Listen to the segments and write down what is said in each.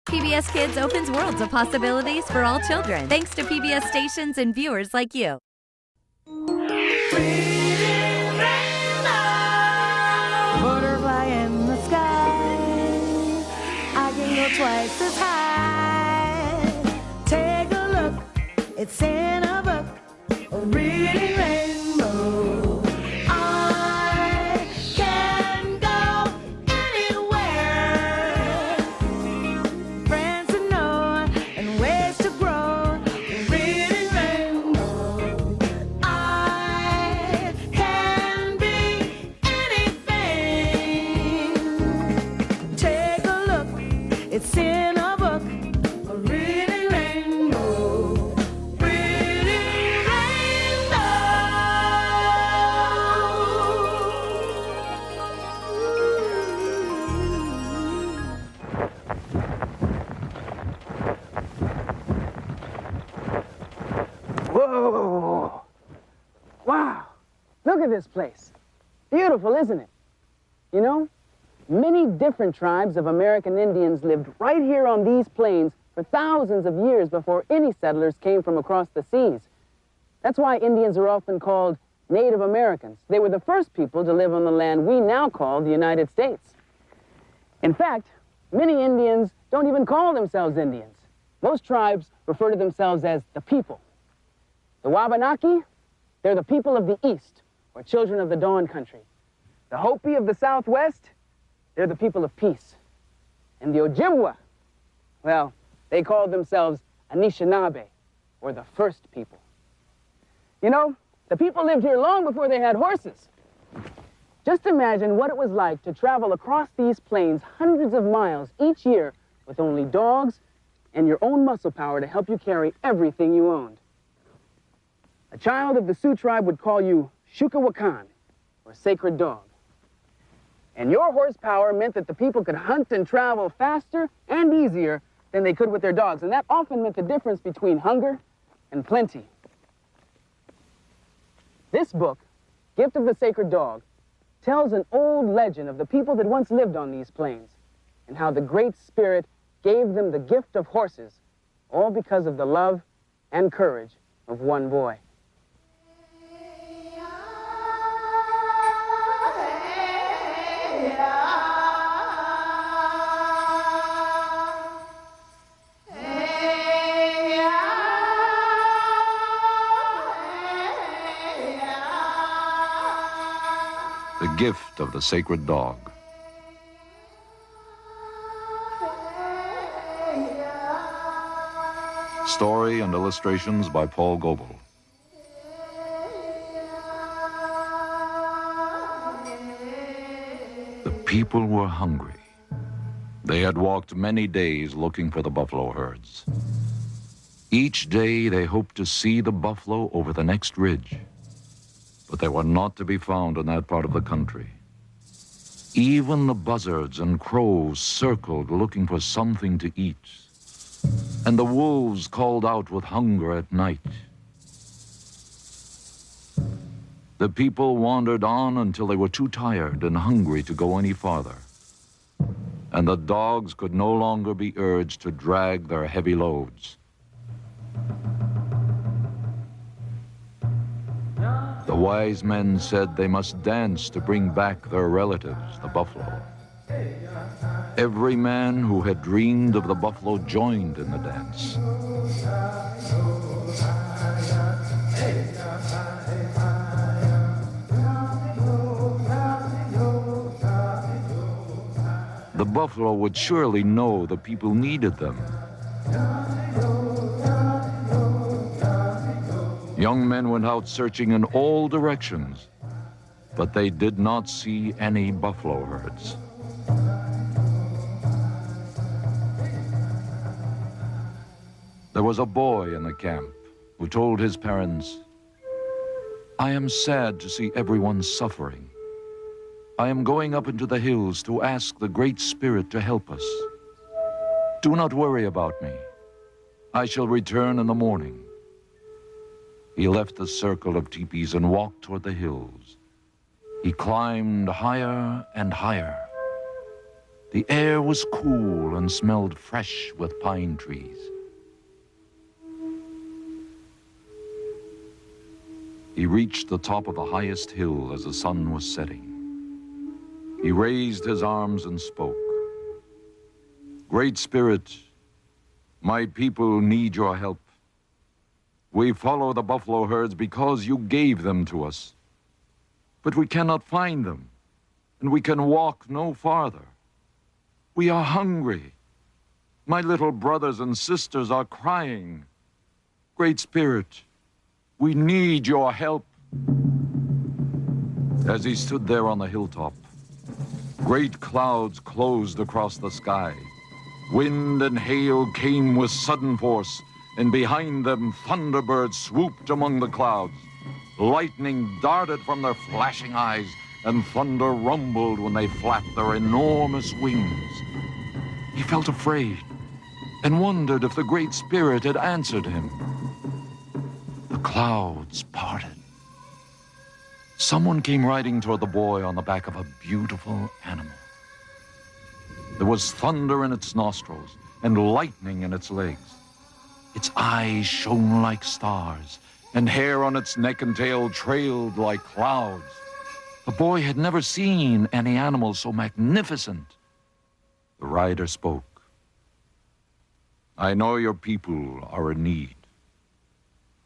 PBS Kids opens worlds of possibilities for all children, thanks to PBS stations and viewers like you. Butterfly in the sky, I can go twice as high. Take a look, it's in a book, a reading rainbow. I can go anywhere. Friends to know and ways to grow, a reading rainbow. I can be anything. Take a look, it's in a book, a reading rainbow. Reading Whoa! Wow! Look at this place. Beautiful, isn't it? You know, many different tribes of American Indians lived right here on these plains for thousands of years before any settlers came from across the seas. That's why Indians are often called Native Americans. They were the first people to live on the land we now call the United States. In fact, many Indians don't even call themselves Indians. Most tribes refer to themselves as the people. The Wabanaki, they're the people of the East, or children of the Dawn Country. The Hopi of the Southwest, they're the people of peace. And the Ojibwa, well, they called themselves Anishinaabe, or the first people. You know, the people lived here long before they had horses. Just imagine what it was like to travel across these plains hundreds of miles each year with only dogs and your own muscle power to help you carry everything you owned. A child of the Sioux tribe would call you Shukawakan, or sacred dog. And your horsepower meant that the people could hunt and travel faster and easier than they could with their dogs. And that often meant the difference between hunger and plenty. This book, Gift of the Sacred Dog, tells an old legend of the people that once lived on these plains and how the Great Spirit gave them the gift of horses, all because of the love and courage of one boy. The Gift of the Sacred Dog. Story and illustrations by Paul Goebel. The people were hungry. They had walked many days looking for the buffalo herds. Each day they hoped to see the buffalo over the next ridge. But they were not to be found in that part of the country. Even the buzzards and crows circled looking for something to eat. And the wolves called out with hunger at night. The people wandered on until they were too tired and hungry to go any farther. And the dogs could no longer be urged to drag their heavy loads. The wise men said they must dance to bring back their relatives, the buffalo. Every man who had dreamed of the buffalo joined in the dance. The buffalo would surely know the people needed them. Young men went out searching in all directions, but they did not see any buffalo herds. There was a boy in the camp who told his parents, "I am sad to see everyone suffering. I am going up into the hills to ask the Great Spirit to help us. Do not worry about me. I shall return in the morning." He left the circle of teepees and walked toward the hills. He climbed higher and higher. The air was cool and smelled fresh with pine trees. He reached the top of the highest hill as the sun was setting. He raised his arms and spoke. Great Spirit, my people need your help. We follow the buffalo herds because you gave them to us. But we cannot find them, and we can walk no farther. We are hungry. My little brothers and sisters are crying. Great Spirit, we need your help. As he stood there on the hilltop, great clouds closed across the sky. Wind and hail came with sudden force, and behind them thunderbirds swooped among the clouds. Lightning darted from their flashing eyes, and thunder rumbled when they flapped their enormous wings. He felt afraid and wondered if the Great Spirit had answered him. The clouds parted. Someone came riding toward the boy on the back of a beautiful animal. There was thunder in its nostrils and lightning in its legs. Its eyes shone like stars, and hair on its neck and tail trailed like clouds. The boy had never seen any animal so magnificent. The rider spoke. I know your people are in need.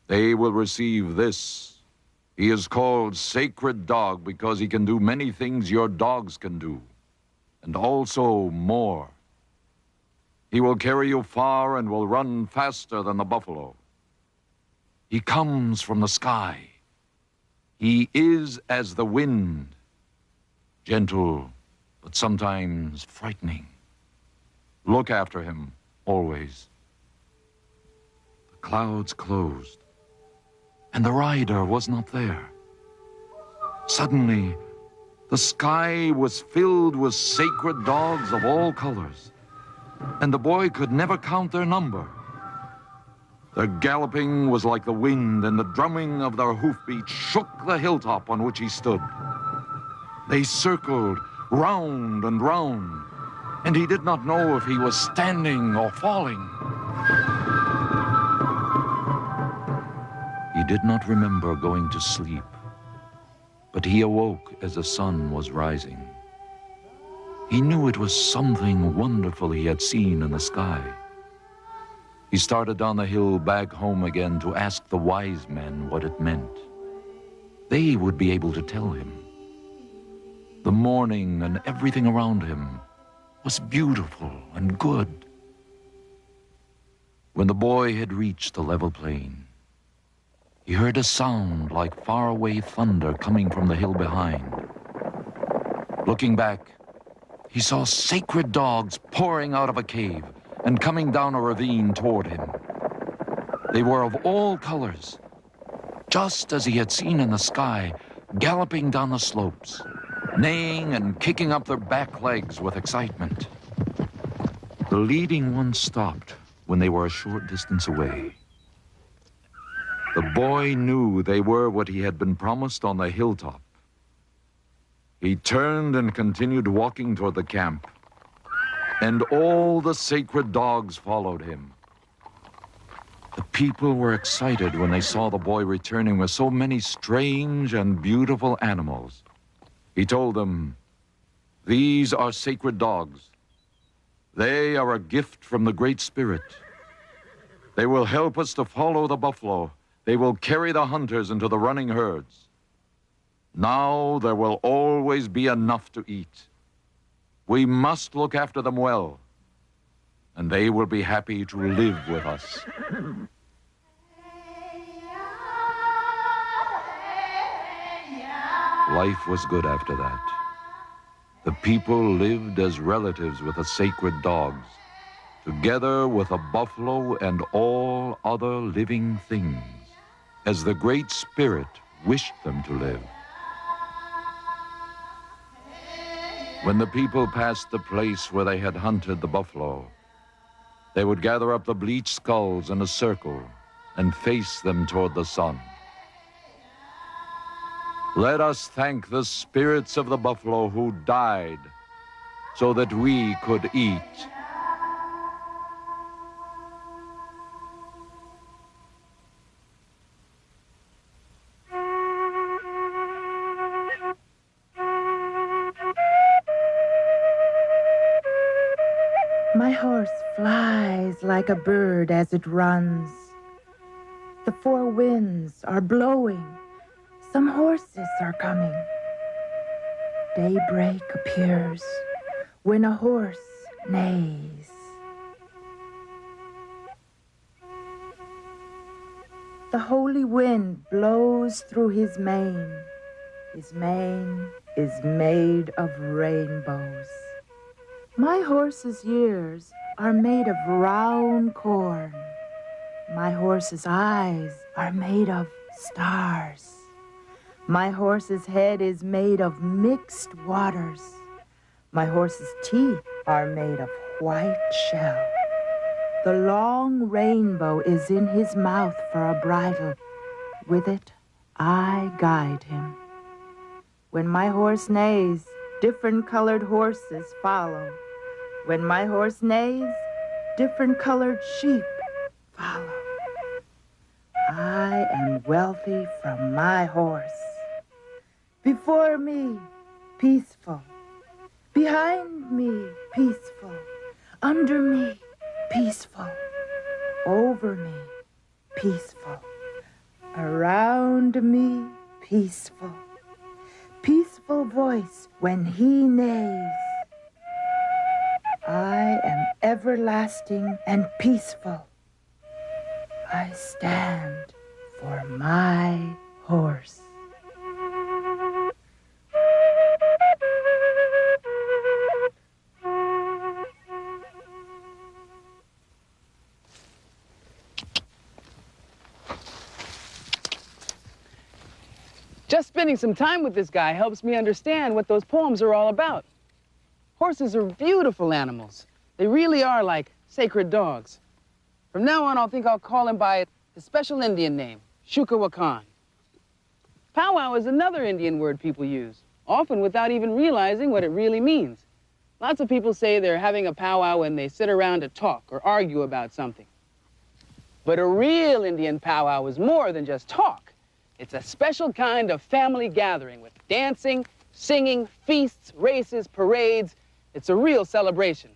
They will receive this. He is called Sacred Dog because he can do many things your dogs can do, and also more. He will carry you far and will run faster than the buffalo. He comes from the sky. He is as the wind, gentle, but sometimes frightening. Look after him, always. The clouds closed, and the rider was not there. Suddenly, the sky was filled with sacred dogs of all colors, and the boy could never count their number. Their galloping was like the wind, and the drumming of their hoofbeats shook the hilltop on which he stood. They circled round and round, and he did not know if he was standing or falling. He did not remember going to sleep, but he awoke as the sun was rising. He knew it was something wonderful he had seen in the sky. He started down the hill back home again to ask the wise men what it meant. They would be able to tell him. The morning and everything around him was beautiful and good. When the boy had reached the level plain, he heard a sound like faraway thunder coming from the hill behind. Looking back, he saw sacred dogs pouring out of a cave and coming down a ravine toward him. They were of all colors, just as he had seen in the sky, galloping down the slopes, neighing and kicking up their back legs with excitement. The leading one stopped when they were a short distance away. The boy knew they were what he had been promised on the hilltop. He turned and continued walking toward the camp, and all the sacred dogs followed him. The people were excited when they saw the boy returning with so many strange and beautiful animals. He told them, "These are sacred dogs. They are a gift from the Great Spirit. They will help us to follow the buffalo. They will carry the hunters into the running herds. Now there will always be enough to eat. We must look after them well, and they will be happy to live with us." Life was good after that. The people lived as relatives with the sacred dogs, together with a buffalo and all other living things, as the Great Spirit wished them to live. When the people passed the place where they had hunted the buffalo, they would gather up the bleached skulls in a circle and face them toward the sun. Let us thank the spirits of the buffalo who died so that we could eat. My horse flies like a bird as it runs. The four winds are blowing. Some horses are coming. Daybreak appears when a horse neighs. The holy wind blows through his mane. His mane is made of rainbows. My horse's ears are made of round corn. My horse's eyes are made of stars. My horse's head is made of mixed waters. My horse's teeth are made of white shell. The long rainbow is in his mouth for a bridle. With it, I guide him. When my horse neighs, different colored horses follow. When my horse neighs, different colored sheep follow. I am wealthy from my horse. Before me, peaceful. Behind me, peaceful. Under me, peaceful. Over me, peaceful. Around me, peaceful. Peaceful voice when he neighs. I am everlasting and peaceful. I stand for my horse. Just spending some time with this guy helps me understand what those poems are all about. Horses are beautiful animals. They really are like sacred dogs. From now on, I'll call him by his special Indian name, Shukawakan. Powwow is another Indian word people use, often without even realizing what it really means. Lots of people say they're having a powwow when they sit around to talk or argue about something. But a real Indian powwow is more than just talk. It's a special kind of family gathering with dancing, singing, feasts, races, parades. It's a real celebration.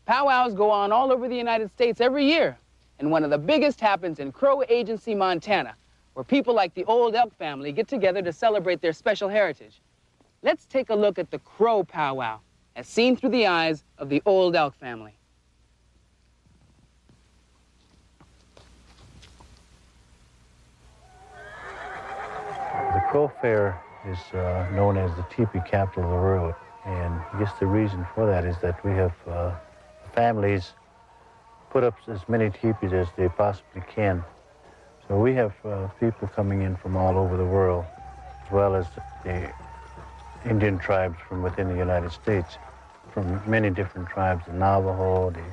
Powwows go on all over the United States every year, and one of the biggest happens in Crow Agency, Montana, where people like the Old Elk family get together to celebrate their special heritage. Let's take a look at the Crow powwow, as seen through the eyes of the Old Elk family. The Crow Fair is known as the teepee capital of the world. And I guess the reason for that is that we have families put up as many teepees as they possibly can. So we have people coming in from all over the world, as well as the Indian tribes from within the United States, from many different tribes, the Navajo, the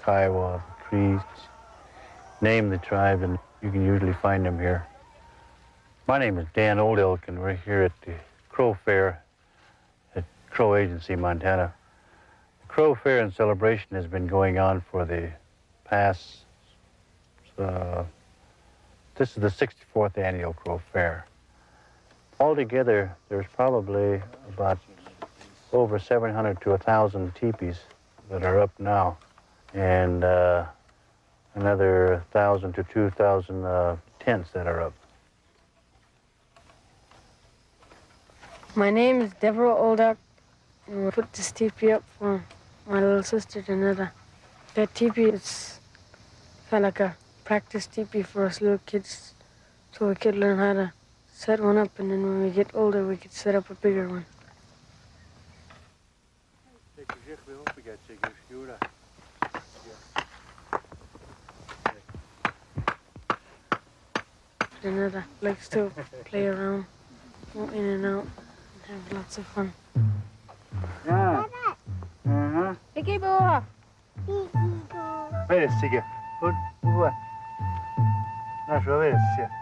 Kiowa, the Creeks. Name the tribe and you can usually find them here. My name is Dan Old Elk, and we're here at the Crow Fair at Crow Agency, Montana. The Crow Fair and celebration has been going on for the past, this is the 64th annual Crow Fair. Altogether, there's probably about over 700 to 1,000 teepees that are up now, and another 1,000 to 2,000 tents that are up. My name is Deborah Oldak, and we put this teepee up for my little sister, Janetta. That teepee is kind of like a practice teepee for us little kids, so we could learn how to set one up, and then when we get older, we could set up a bigger one. Janetta likes to play around, go in and out. Have lots of fun. Yeah. Piggy boo! Wait a second. What? Not sure. Wait a second.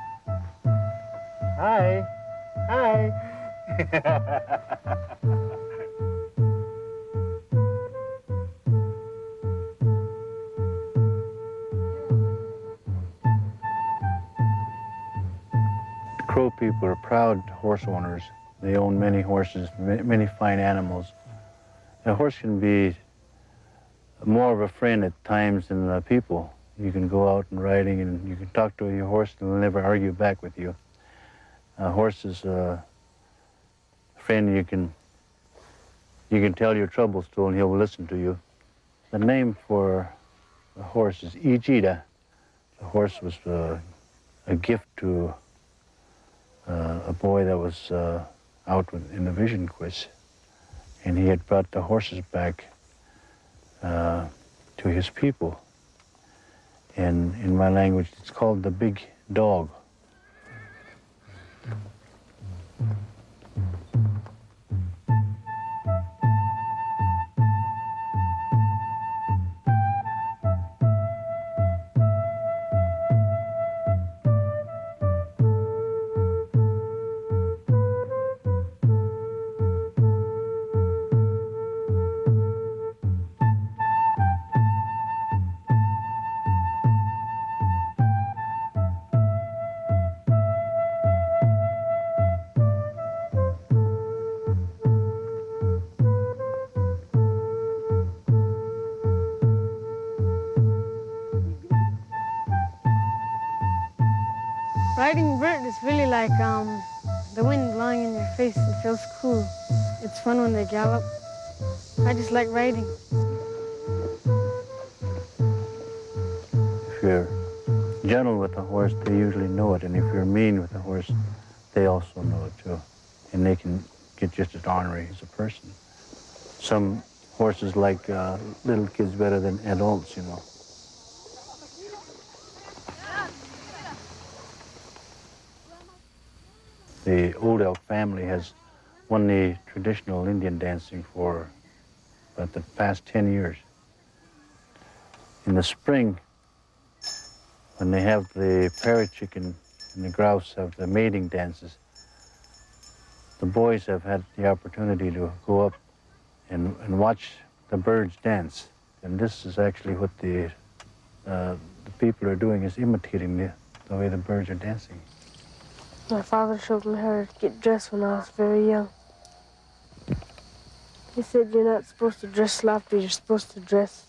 Hi. Hi. Crow people are proud horse owners. They own many horses, many fine animals. A horse can be more of a friend at times than people. You can go out and riding and you can talk to your horse and they'll never argue back with you. A horse is a friend you can tell your troubles to and he'll listen to you. The name for the horse is Ijida. The horse was a gift to a boy that was out in the vision quiz. And he had brought the horses back to his people. And in my language, it's called the big dog. Riding a bird is really like the wind blowing in your face. It feels cool. It's fun when they gallop. I just like riding. If you're gentle with a horse, they usually know it. And if you're mean with a horse, they also know it too. And they can get just as ornery as a person. Some horses like little kids better than adults, you know. The Old Elk family has won the traditional Indian dancing for about the past 10 years. In the spring, when they have the parrot chicken and the grouse have the mating dances, the boys have had the opportunity to go up and watch the birds dance. And this is actually what the people are doing, is imitating the way the birds are dancing. My father showed me how to get dressed when I was very young. He said you're not supposed to dress sloppy, you're supposed to dress,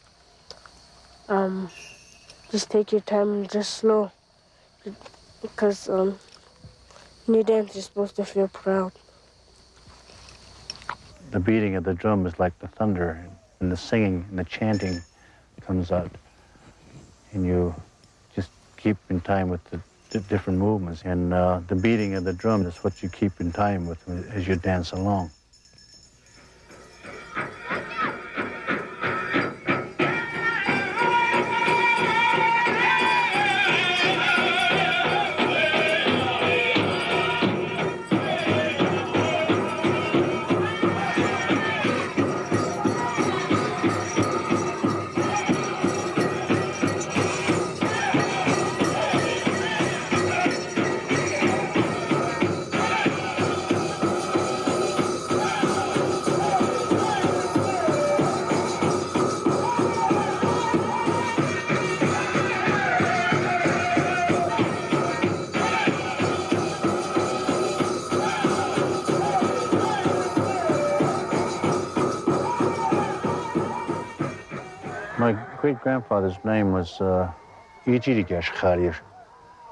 just take your time and dress slow. Because when you dance, you're supposed to feel proud. The beating of the drum is like the thunder, and the singing and the chanting comes out. And you just keep in time with the different movements, and the beating of the drum is what you keep in time with as you dance along. My great-grandfather's name was Ijirigash.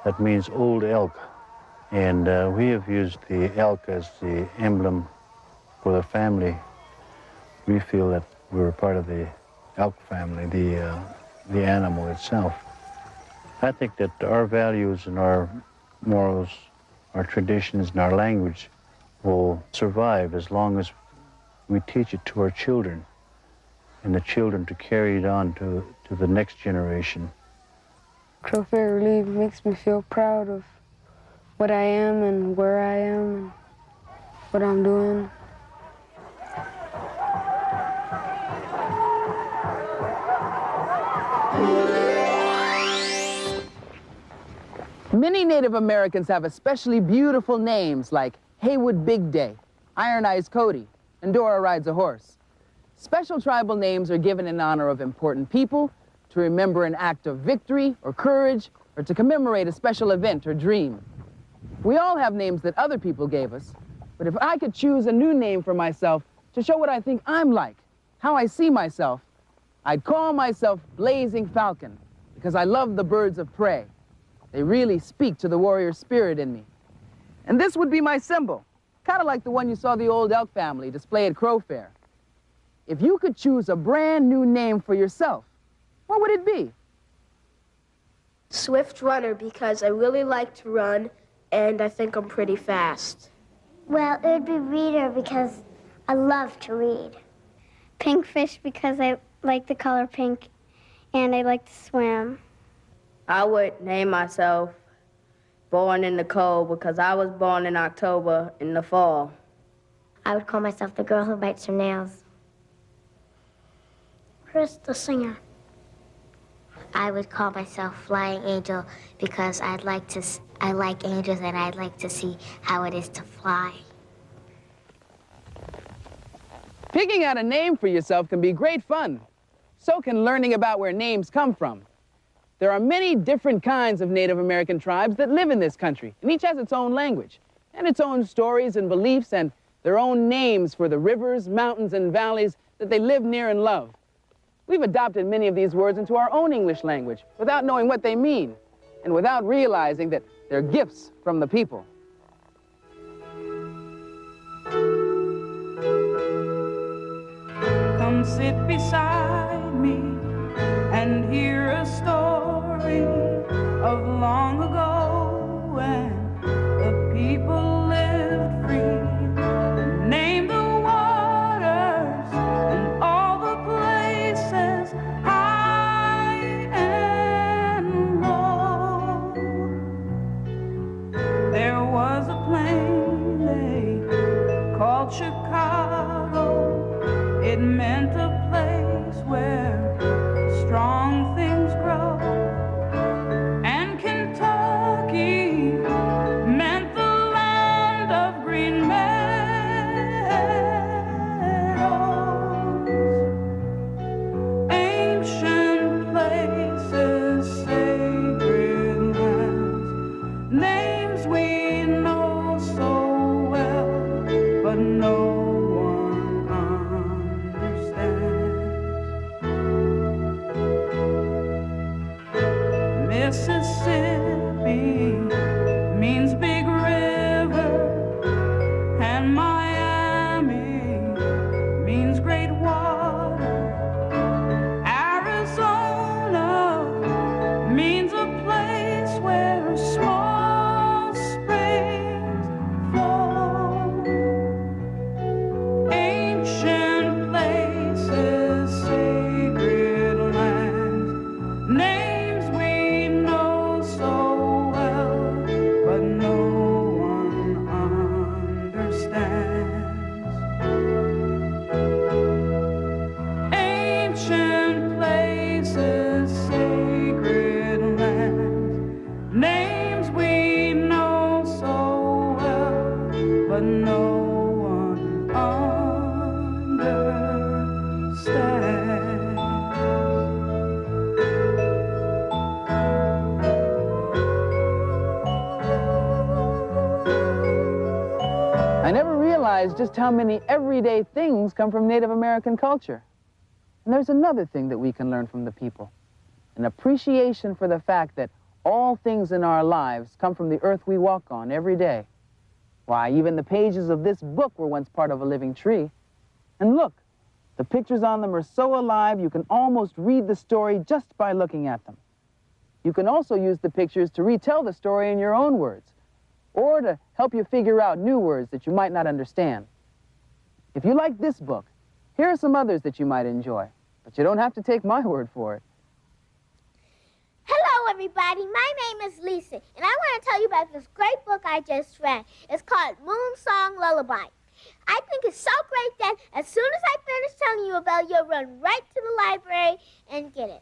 That means old elk. And we have used the elk as the emblem for the family. We feel that we're part of the elk family, the animal itself. I think that our values and our morals, our traditions and our language will survive as long as we teach it to our children, and the children to carry it on to the next generation. Crow Fair really makes me feel proud of what I am and where I am and what I'm doing. Many Native Americans have especially beautiful names like Haywood Big Day, Iron Eyes Cody, and Dora Rides a Horse. Special tribal names are given in honor of important people, to remember an act of victory or courage, or to commemorate a special event or dream. We all have names that other people gave us, but if I could choose a new name for myself to show what I think I'm like, how I see myself, I'd call myself Blazing Falcon, because I love the birds of prey. They really speak to the warrior spirit in me. And this would be my symbol, kind of like the one you saw the old elk family display at Crow Fair. If you could choose a brand new name for yourself, what would it be? Swift runner, because I really like to run, and I think I'm pretty fast. Well, it would be reader because I love to read. Pink fish because I like the color pink and I like to swim. I would name myself Born in the Cold because I was born in October in the fall. I would call myself the girl who bites her nails. Chris the singer. I would call myself Flying Angel because I like angels and I'd like to see how it is to fly. Picking out a name for yourself can be great fun. So can learning about where names come from. There are many different kinds of Native American tribes that live in this country, and each has its own language, and its own stories and beliefs, and their own names for the rivers, mountains, and valleys that they live near and love. We've adopted many of these words into our own English language without knowing what they mean, and without realizing that they're gifts from the people. Come sit beside me and hear a story of long ago when the people lived free. Name the waters and all the places high and low. There was a plain they called Chicago. It meant a place where strong things grow. And Kentucky meant the land of green meadows. Ancient places, sacred lands, names we know so well, but no Mississippi means big river, and Miami means great water. Arizona means a place where small springs flow. Ancient places, sacred lands, names we know so well, but no one understands. Ancient places, sacred lands, names we know so well, but no one understands. I never realized just how many everyday things come from Native American culture. And there's another thing that we can learn from the people. An appreciation for the fact that all things in our lives come from the earth we walk on every day. Why, even the pages of this book were once part of a living tree. And look, the pictures on them are so alive you can almost read the story just by looking at them. You can also use the pictures to retell the story in your own words, or to help you figure out new words that you might not understand. If you like this book, here are some others that you might enjoy, but you don't have to take my word for it. Hello, everybody. My name is Lisa, and I want to tell you about this great book I just read. It's called Moon Song Lullaby. I think it's so great that as soon as I finish telling you about it, you'll run right to the library and get it.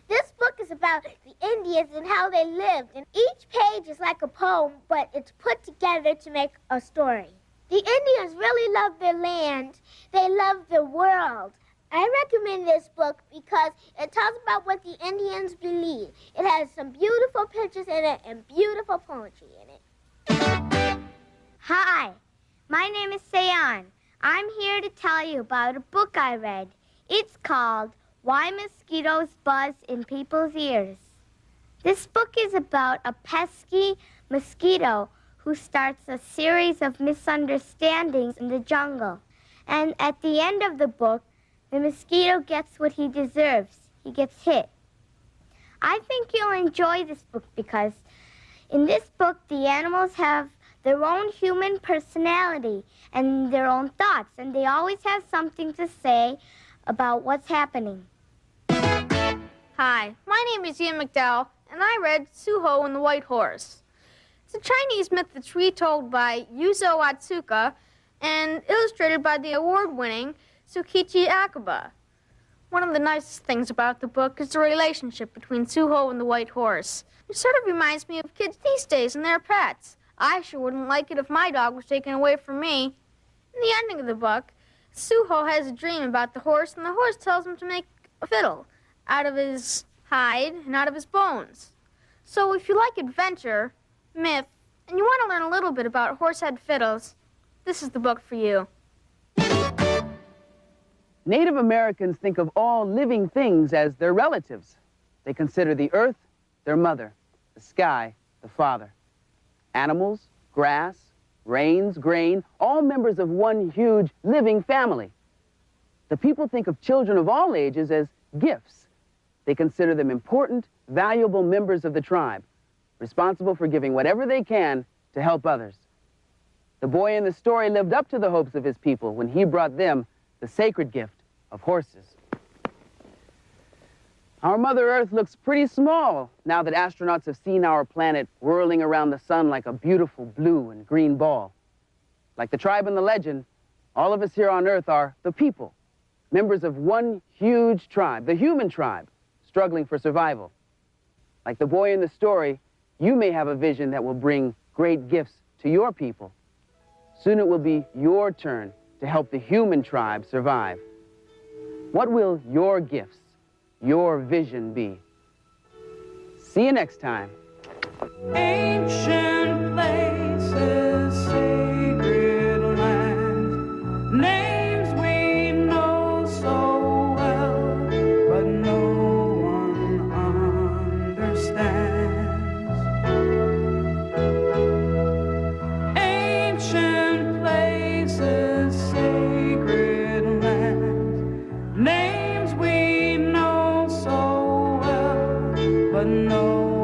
This book is about the Indians and how they lived, and each page is like a poem, but it's put together to make a story. The Indians really love their land. They love the world. I recommend this book because it tells about what the Indians believe. It has some beautiful pictures in it and beautiful poetry in it. Hi, my name is Sayan. I'm here to tell you about a book I read. It's called Why Mosquitoes Buzz in People's Ears. This book is about a pesky mosquito who starts a series of misunderstandings in the jungle. And at the end of the book, the mosquito gets what he deserves. He gets hit. I think you'll enjoy this book because in this book, the animals have their own human personality and their own thoughts, and they always have something to say about what's happening. Hi, my name is Ian McDowell, and I read Suho and the White Horse. It's a Chinese myth that's retold by Yuzo Atsuka and illustrated by the award-winning Tsukichi Akaba. One of the nicest things about the book is the relationship between Suho and the White Horse. It sort of reminds me of kids these days and their pets. I sure wouldn't like it if my dog was taken away from me. In the ending of the book, Suho has a dream about the horse, and the horse tells him to make a fiddle out of his hide and out of his bones. So if you like adventure, myth, and you want to learn a little bit about horsehead fiddles, this is the book for you. Native Americans think of all living things as their relatives. They consider the earth their mother, the sky the father. Animals, grass, rains, grain, all members of one huge living family. The people think of children of all ages as gifts. They consider them important, valuable members of the tribe, responsible for giving whatever they can to help others. The boy in the story lived up to the hopes of his people when he brought them the sacred gift of horses. Our Mother Earth looks pretty small now that astronauts have seen our planet whirling around the sun like a beautiful blue and green ball. Like the tribe in the legend, all of us here on Earth are the people, members of one huge tribe, the human tribe, struggling for survival. Like the boy in the story, you may have a vision that will bring great gifts to your people. Soon it will be your turn to help the human tribe survive. What will your gifts, your vision be? See you next time. Ancient places, sacred lands, names we know so well, but no one understands. Ancient places, sacred lands, names we know so well, but no